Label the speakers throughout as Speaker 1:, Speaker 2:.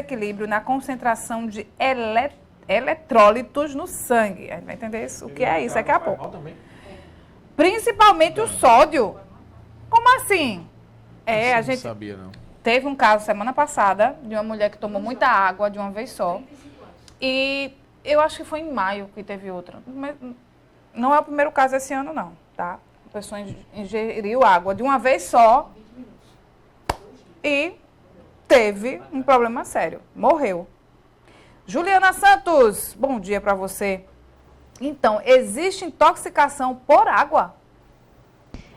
Speaker 1: desequilíbrio na concentração de eletrólitos no sangue. A gente vai entender isso, o que é isso daqui a pouco. Principalmente o sódio. Como assim? A gente
Speaker 2: não sabia, não.
Speaker 1: Teve um caso semana passada de uma mulher que tomou muita água de uma vez só. E eu acho que foi em maio que teve outra. Mas não é o primeiro caso esse ano, não, tá? A pessoa ingeriu água de uma vez só e teve um problema sério. Morreu. Juliana Santos, bom dia para você. Então, existe intoxicação por água?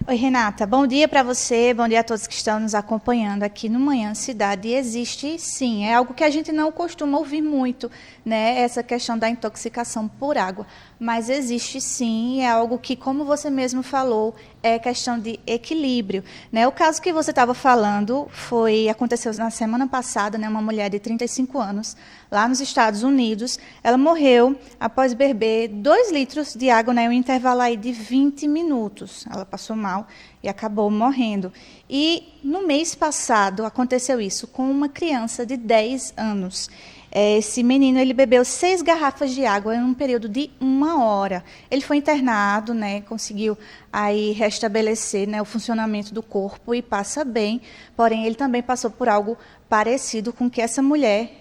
Speaker 3: Oi, Renata. Bom dia para você, bom dia a todos que estão nos acompanhando aqui no Manhã Cidade. Existe, sim, é algo que a gente não costuma ouvir muito, né? Essa questão da intoxicação por água. Mas existe, sim, é algo que, como você mesmo falou, é questão de equilíbrio, né? O caso que você estava falando aconteceu na semana passada, né? Uma mulher de 35 anos, lá nos Estados Unidos, ela morreu após beber 2 litros de água, né? Um intervalo aí de 20 minutos. Ela passou mal e acabou morrendo. E no mês passado aconteceu isso com uma criança de 10 anos. Esse menino, ele bebeu 6 garrafas de água em um período de 1 hora. Ele foi internado, né, conseguiu aí restabelecer, né, o funcionamento do corpo e passa bem. Porém, ele também passou por algo parecido com o que essa mulher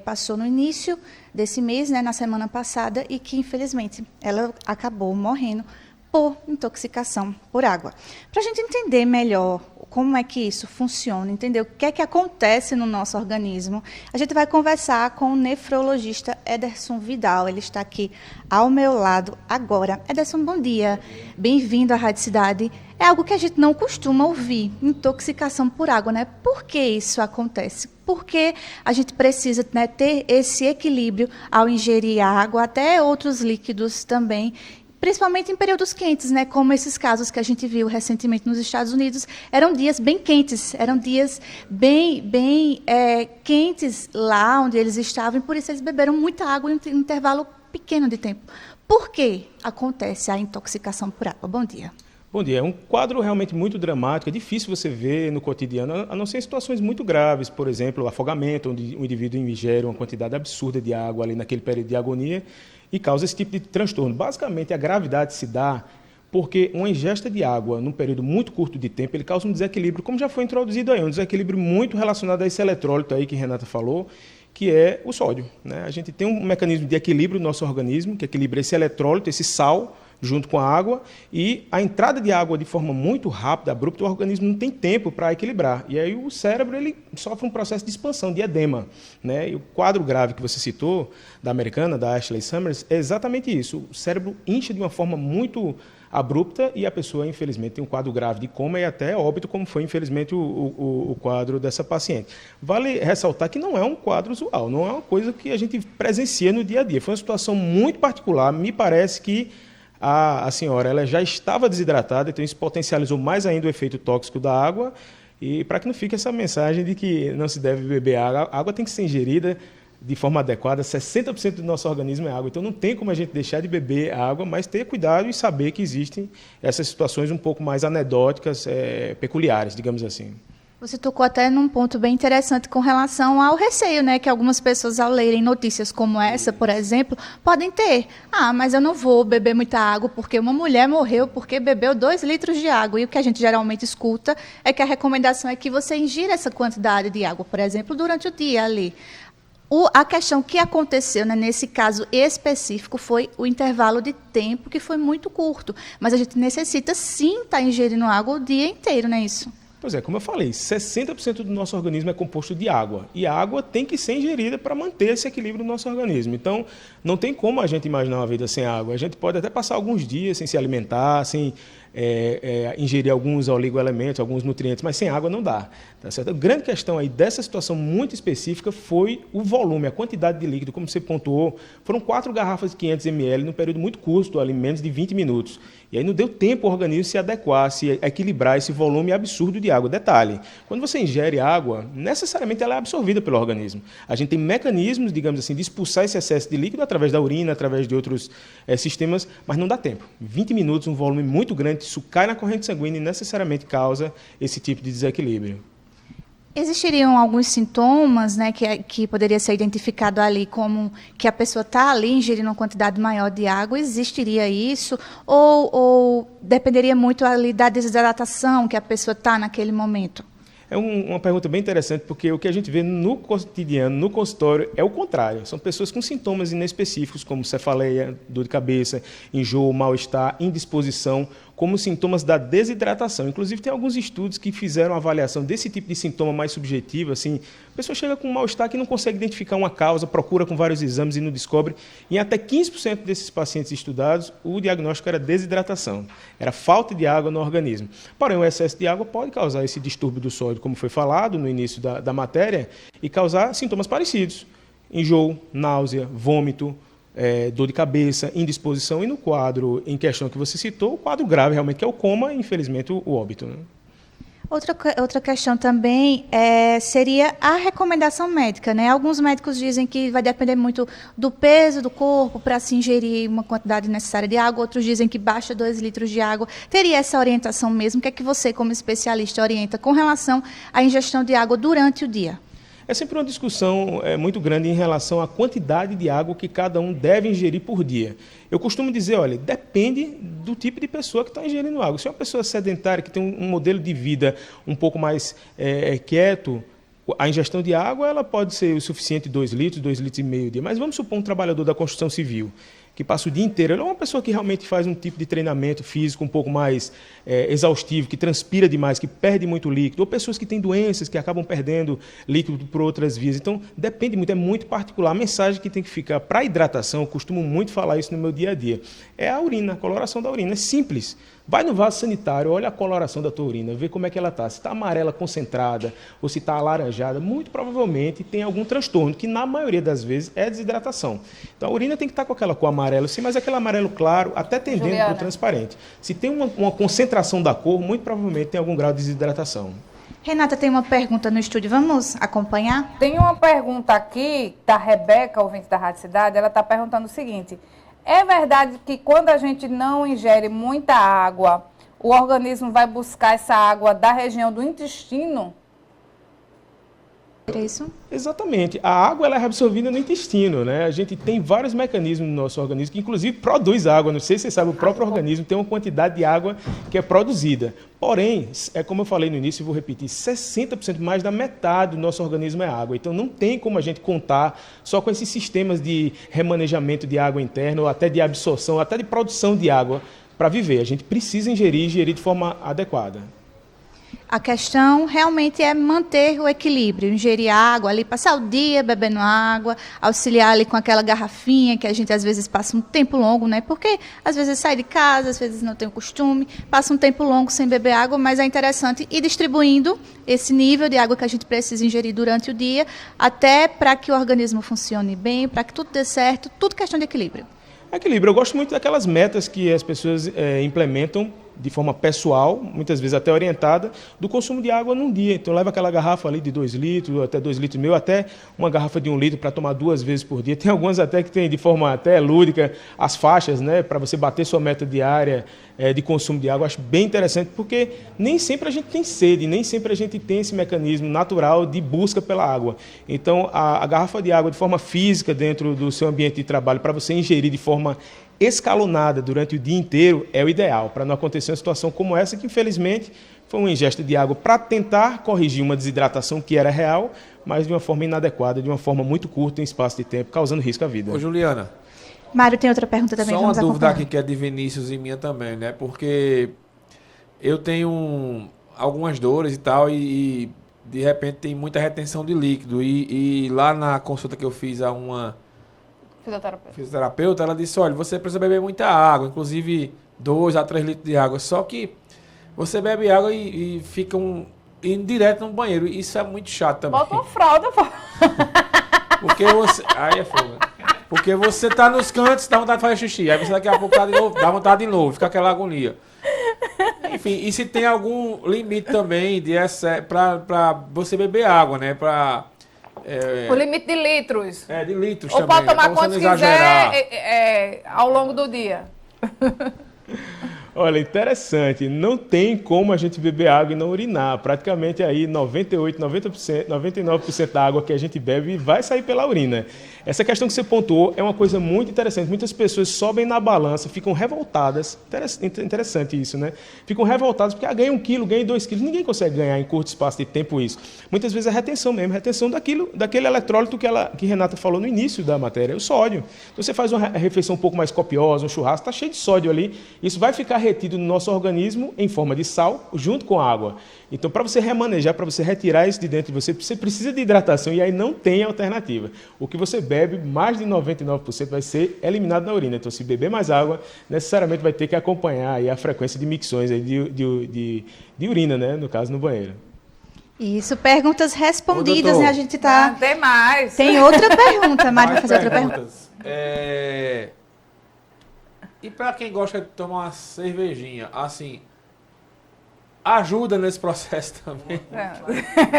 Speaker 3: passou no início desse mês, né, na semana passada, e que, infelizmente, ela acabou morrendo por intoxicação por água. Para a gente entender melhor como é que isso funciona, entender o que é que acontece no nosso organismo, a gente vai conversar com o nefrologista Ederson Vidal. Ele está aqui ao meu lado agora. Ederson, bom dia. Bem-vindo à Rádio Cidade. É algo que a gente não costuma ouvir, intoxicação por água, né? Por que isso acontece? Porque a gente precisa, né, ter esse equilíbrio ao ingerir água, até outros líquidos também, principalmente em períodos quentes, né, como esses casos que a gente viu recentemente nos Estados Unidos. Eram dias bem quentes, eram dias bem quentes lá onde eles estavam, e por isso eles beberam muita água em um intervalo pequeno de tempo. Por que acontece a intoxicação por água? Bom dia.
Speaker 4: Bom dia. É um quadro realmente muito dramático, é difícil você ver no cotidiano, a não ser em situações muito graves, por exemplo, afogamento, onde o indivíduo ingere uma quantidade absurda de água ali naquele período de agonia e causa esse tipo de transtorno. Basicamente, a gravidade se dá porque uma ingesta de água num período muito curto de tempo, ele causa um desequilíbrio, como já foi introduzido aí, um desequilíbrio muito relacionado a esse eletrólito aí que a Renata falou, que é o sódio, né? A gente tem um mecanismo de equilíbrio no nosso organismo, que equilibra esse eletrólito, esse sal, junto com a água, e a entrada de água de forma muito rápida, abrupta, o organismo não tem tempo para equilibrar. E aí o cérebro ele sofre um processo de expansão, de edema, né? E o quadro grave que você citou, da americana, da Ashley Summers, é exatamente isso. O cérebro incha de uma forma muito abrupta e a pessoa, infelizmente, tem um quadro grave de coma e até óbito, como foi, infelizmente, o quadro dessa paciente. Vale ressaltar que não é um quadro usual, não é uma coisa que a gente presencia no dia a dia. Foi uma situação muito particular, me parece que a senhora ela já estava desidratada, então isso potencializou mais ainda o efeito tóxico da água. E para que não fique essa mensagem de que não se deve beber água, a água tem que ser ingerida de forma adequada. 60% do nosso organismo é água, então não tem como a gente deixar de beber água, mas ter cuidado e saber que existem essas situações um pouco mais anedóticas, peculiares, digamos assim.
Speaker 3: Você tocou até num ponto bem interessante com relação ao receio, né, que algumas pessoas, ao lerem notícias como essa, por exemplo, podem ter. Mas eu não vou beber muita água porque uma mulher morreu porque bebeu 2 litros de água. E o que a gente geralmente escuta é que a recomendação é que você ingira essa quantidade de água, por exemplo, durante o dia ali. A questão que aconteceu, né, nesse caso específico foi o intervalo de tempo, que foi muito curto. Mas a gente necessita, sim, estar ingerindo água o dia inteiro, não é isso?
Speaker 4: Pois é, como eu falei, 60% do nosso organismo é composto de água. E a água tem que ser ingerida para manter esse equilíbrio no nosso organismo. Então, não tem como a gente imaginar uma vida sem água. A gente pode até passar alguns dias sem se alimentar, sem ingerir alguns oligoelementos, alguns nutrientes, mas sem água não dá. Tá certo? A grande questão aí dessa situação muito específica foi o volume, a quantidade de líquido, como você pontuou. Foram 4 garrafas de 500 ml num período muito curto, ali menos de 20 minutos. E aí não deu tempo ao organismo se adequar, se equilibrar esse volume absurdo de água. Detalhe, quando você ingere água, necessariamente ela é absorvida pelo organismo. A gente tem mecanismos, digamos assim, de expulsar esse excesso de líquido através da urina, através de outros sistemas, mas não dá tempo. 20 minutos, um volume muito grande, isso cai na corrente sanguínea e necessariamente causa esse tipo de desequilíbrio.
Speaker 3: Existiriam alguns sintomas, né, que poderia ser identificado ali como que a pessoa está ali ingerindo uma quantidade maior de água? Existiria isso? Ou dependeria muito ali da desidratação que a pessoa está naquele momento?
Speaker 4: É uma pergunta bem interessante, porque o que a gente vê no cotidiano, no consultório, é o contrário. São pessoas com sintomas inespecíficos, como cefaleia, dor de cabeça, enjoo, mal-estar, indisposição, como sintomas da desidratação. Inclusive, tem alguns estudos que fizeram a avaliação desse tipo de sintoma mais subjetivo. Assim, a pessoa chega com um mal-estar que não consegue identificar uma causa, procura com vários exames e não descobre. Em até 15% desses pacientes estudados, o diagnóstico era desidratação. Era falta de água no organismo. Porém, o excesso de água pode causar esse distúrbio do sódio, como foi falado no início da matéria, e causar sintomas parecidos. Enjoo, náusea, vômito, dor de cabeça, indisposição, e no quadro em questão que você citou, o quadro grave realmente, que é o coma e, infelizmente, o óbito. Né?
Speaker 3: Outra questão também seria a recomendação médica, né? Alguns médicos dizem que vai depender muito do peso do corpo para se ingerir uma quantidade necessária de água, outros dizem que basta 2 litros de água. Teria essa orientação mesmo? O que é que você, como especialista, orienta com relação à ingestão de água durante o dia?
Speaker 4: É sempre uma discussão muito grande em relação à quantidade de água que cada um deve ingerir por dia. Eu costumo dizer, olha, depende do tipo de pessoa que está ingerindo água. Se é uma pessoa sedentária, que tem um modelo de vida um pouco mais quieto, a ingestão de água ela pode ser o suficiente 2 litros, 2,5 litros dia. Mas vamos supor um trabalhador da construção civil, que passa o dia inteiro, ele é uma pessoa que realmente faz um tipo de treinamento físico um pouco mais exaustivo, que transpira demais, que perde muito líquido, ou pessoas que têm doenças, que acabam perdendo líquido por outras vias. Então, depende muito, é muito particular. A mensagem que tem que ficar para a hidratação, eu costumo muito falar isso no meu dia a dia, é a urina, a coloração da urina. É simples. Vai no vaso sanitário, olha a coloração da tua urina, vê como é que ela está. Se está amarela concentrada ou se está alaranjada, muito provavelmente tem algum transtorno, que na maioria das vezes é desidratação. Então a urina tem que estar com aquela cor amarela, sim, mas aquele amarelo claro, até tendendo para o transparente. Se tem uma concentração da cor, muito provavelmente tem algum grau de desidratação.
Speaker 3: Renata, tem uma pergunta no estúdio, vamos acompanhar?
Speaker 1: Tem uma pergunta aqui da Rebeca, ouvinte da Rádio Cidade, ela está perguntando o seguinte: é verdade que quando a gente não ingere muita água, o organismo vai buscar essa água da região do intestino?
Speaker 3: É isso?
Speaker 4: Exatamente. A água ela é absorvida no intestino, né? A gente tem vários mecanismos no nosso organismo que, inclusive, produz água. Não sei se você sabe, o próprio organismo tem uma quantidade de água que é produzida. Porém, como eu falei no início e vou repetir, 60% mais da metade do nosso organismo é água. Então, não tem como a gente contar só com esses sistemas de remanejamento de água interna, ou até de absorção, até de produção de água para viver. A gente precisa ingerir de forma adequada.
Speaker 3: A questão realmente é manter o equilíbrio, ingerir água ali, passar o dia bebendo água, auxiliar ali com aquela garrafinha que a gente às vezes passa um tempo longo, né? Porque às vezes sai de casa, às vezes não tem o costume, passa um tempo longo sem beber água, mas é interessante ir distribuindo esse nível de água que a gente precisa ingerir durante o dia, até para que o organismo funcione bem, para que tudo dê certo, tudo questão de equilíbrio.
Speaker 4: Equilíbrio. Eu gosto muito daquelas metas que as pessoas implementam de forma pessoal, muitas vezes até orientada, do consumo de água num dia. Então, leva aquela garrafa ali de 2 litros, até 2,5 litros, até uma garrafa de 1 litro para tomar 2 vezes por dia. Tem algumas até que tem de forma até lúdica as faixas, né, para você bater sua meta diária de consumo de água. Acho bem interessante, porque nem sempre a gente tem sede, nem sempre a gente tem esse mecanismo natural de busca pela água. Então, a garrafa de água de forma física dentro do seu ambiente de trabalho, para você ingerir de forma escalonada durante o dia inteiro, é o ideal, para não acontecer uma situação como essa, que infelizmente foi uma ingesta de água para tentar corrigir uma desidratação que era real, mas de uma forma inadequada, de uma forma muito curta em espaço de tempo, causando risco à vida.
Speaker 2: Ô, Juliana,
Speaker 3: Mário tem outra pergunta também.
Speaker 2: só
Speaker 3: vamos
Speaker 2: uma dúvida
Speaker 3: acompanhar.
Speaker 2: aqui que é de Vinícius e minha também, né? Porque eu tenho algumas dores e tal, e de repente tem muita retenção de líquido. E lá na consulta que eu fiz a uma fisioterapeuta, ela disse: olha, você precisa beber muita água, inclusive 2 a 3 litros de água. Só que você bebe água e fica indo direto no banheiro. Isso é muito chato também.
Speaker 1: Bota uma fralda, pô.
Speaker 2: Porque você. Aí é fogo. Porque você tá nos cantos, dá vontade de fazer xixi. Aí você daqui a pouco tá de novo, dá vontade de novo, fica aquela agonia. Enfim, e se tem algum limite também pra você beber água, né?
Speaker 1: O limite de litros.
Speaker 2: De litros
Speaker 1: Ou
Speaker 2: também.
Speaker 1: pode tomar
Speaker 2: pra você
Speaker 1: quantos
Speaker 2: não exagerar.
Speaker 1: quiser ao longo do dia.
Speaker 4: Olha, interessante. Não tem como a gente beber água e não urinar. Praticamente aí 98, 90%, 99% da água que a gente bebe vai sair pela urina. Essa questão que você pontuou é uma coisa muito interessante. Muitas pessoas sobem na balança, ficam revoltadas. Interessante isso, né? Ficam revoltadas porque ganha 1 quilo, ganha 2 quilos. Ninguém consegue ganhar em curto espaço de tempo isso. Muitas vezes é retenção mesmo, retenção daquele eletrólito que Renata falou no início da matéria, o sódio. Então você faz uma refeição um pouco mais copiosa, um churrasco, está cheio de sódio ali. Isso vai ficar retido no nosso organismo em forma de sal, junto com a água. Então, para você remanejar, para você retirar isso de dentro de você, você precisa de hidratação e aí não tem alternativa. O que você bebe, mais de 99% vai ser eliminado na urina. Então, se beber mais água, necessariamente vai ter que acompanhar aí a frequência de micções aí de urina, né? No caso, no banheiro.
Speaker 3: Isso, perguntas respondidas,
Speaker 2: doutor,
Speaker 3: né? A gente tá...
Speaker 1: Não, tem mais.
Speaker 3: Tem outra pergunta, Mário, vai
Speaker 2: Mais
Speaker 3: fazer outra pergunta.
Speaker 2: perguntas. E para quem gosta de tomar uma cervejinha, assim, ajuda nesse processo também?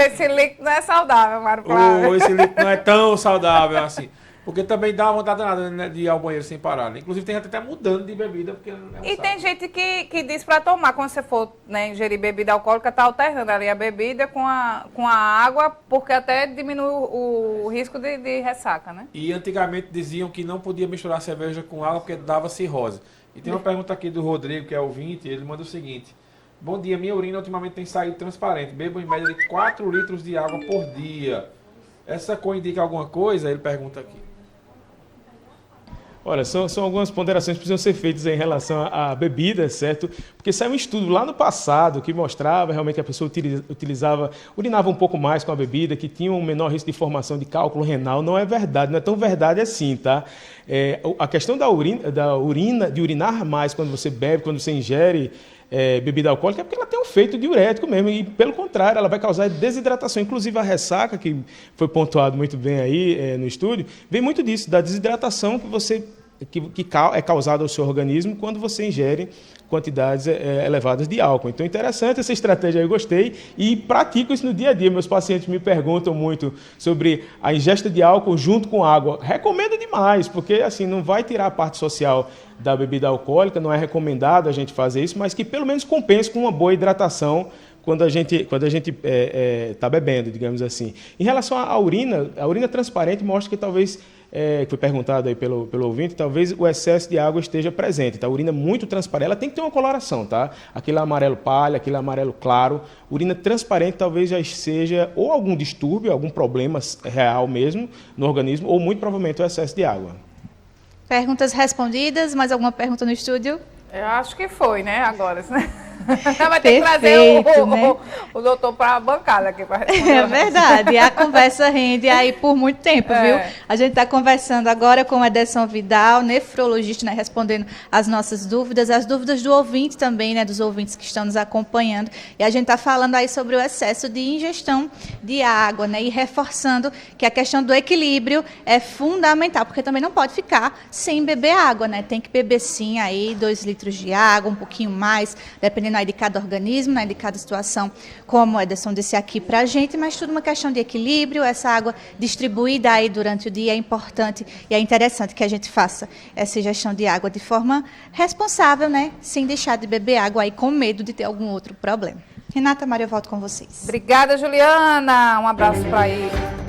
Speaker 1: Esse líquido não é saudável, Mário Flávio.
Speaker 2: Ou esse líquido não é tão saudável assim? Porque também dá uma vontade danada, né, de ir ao banheiro sem parar. Né? Inclusive tem gente até mudando de bebida. Porque não
Speaker 1: E
Speaker 2: sabe.
Speaker 1: tem gente que diz para tomar, quando você for, né, ingerir bebida alcoólica, tá alternando ali a bebida com a água, porque até diminui o risco de ressaca, né?
Speaker 2: E antigamente diziam que não podia misturar cerveja com água porque dava cirrose. E tem uma pergunta aqui do Rodrigo, que é ouvinte, ele manda o seguinte: bom dia, minha urina ultimamente tem saído transparente. Bebo em média de 4 litros de água por dia. Essa cor indica alguma coisa? Ele pergunta aqui.
Speaker 4: Olha, são algumas ponderações que precisam ser feitas em relação à bebida, certo? Porque saiu um estudo lá no passado que mostrava realmente que a pessoa urinava um pouco mais com a bebida, que tinha um menor risco de formação de cálculo renal. Não é verdade, não é tão verdade assim, tá? A questão de urinar mais quando você bebe, quando você ingere bebida alcoólica, é porque ela tem um efeito diurético mesmo, e pelo contrário, ela vai causar desidratação. Inclusive a ressaca, que foi pontuado muito bem aí no estúdio, vem muito disso, da desidratação que é causada ao seu organismo quando você ingere quantidades elevadas de álcool. Então, interessante essa estratégia, eu gostei e pratico isso no dia a dia. Meus pacientes me perguntam muito sobre a ingesta de álcool junto com água. Recomendo demais, porque assim não vai tirar a parte social da bebida alcoólica, não é recomendado a gente fazer isso, mas que pelo menos compense com uma boa hidratação quando a gente está bebendo, digamos assim. Em relação à urina, a urina transparente mostra que talvez, que foi perguntado aí pelo ouvinte, talvez o excesso de água esteja presente. Tá? A urina muito transparente, ela tem que ter uma coloração, tá? Aquele amarelo palha, aquele amarelo claro. Urina transparente talvez já seja ou algum distúrbio, algum problema real mesmo no organismo, ou muito provavelmente o excesso de água.
Speaker 3: Perguntas respondidas, mais alguma pergunta no estúdio?
Speaker 1: Eu acho que foi, né? Agora, né? Vai ter que trazer o doutor para a bancada aqui.
Speaker 3: É verdade, a conversa rende aí por muito tempo, viu? A gente está conversando agora com o Ederson Vidal, nefrologista, né, respondendo as nossas dúvidas, as dúvidas do ouvinte também, né, dos ouvintes que estão nos acompanhando. E a gente está falando aí sobre o excesso de ingestão de água, né, e reforçando que a questão do equilíbrio é fundamental, porque também não pode ficar sem beber água, né? Tem que beber sim aí 2 litros de água, um pouquinho mais, dependendo aí de cada organismo, né, de cada situação, como o Ederson disse aqui para a gente, mas tudo uma questão de equilíbrio. Essa água distribuída aí durante o dia é importante e é interessante que a gente faça essa ingestão de água de forma responsável, né, sem deixar de beber água aí com medo de ter algum outro problema. Renata, Mário, eu volto com vocês.
Speaker 1: Obrigada, Juliana. Um abraço para aí.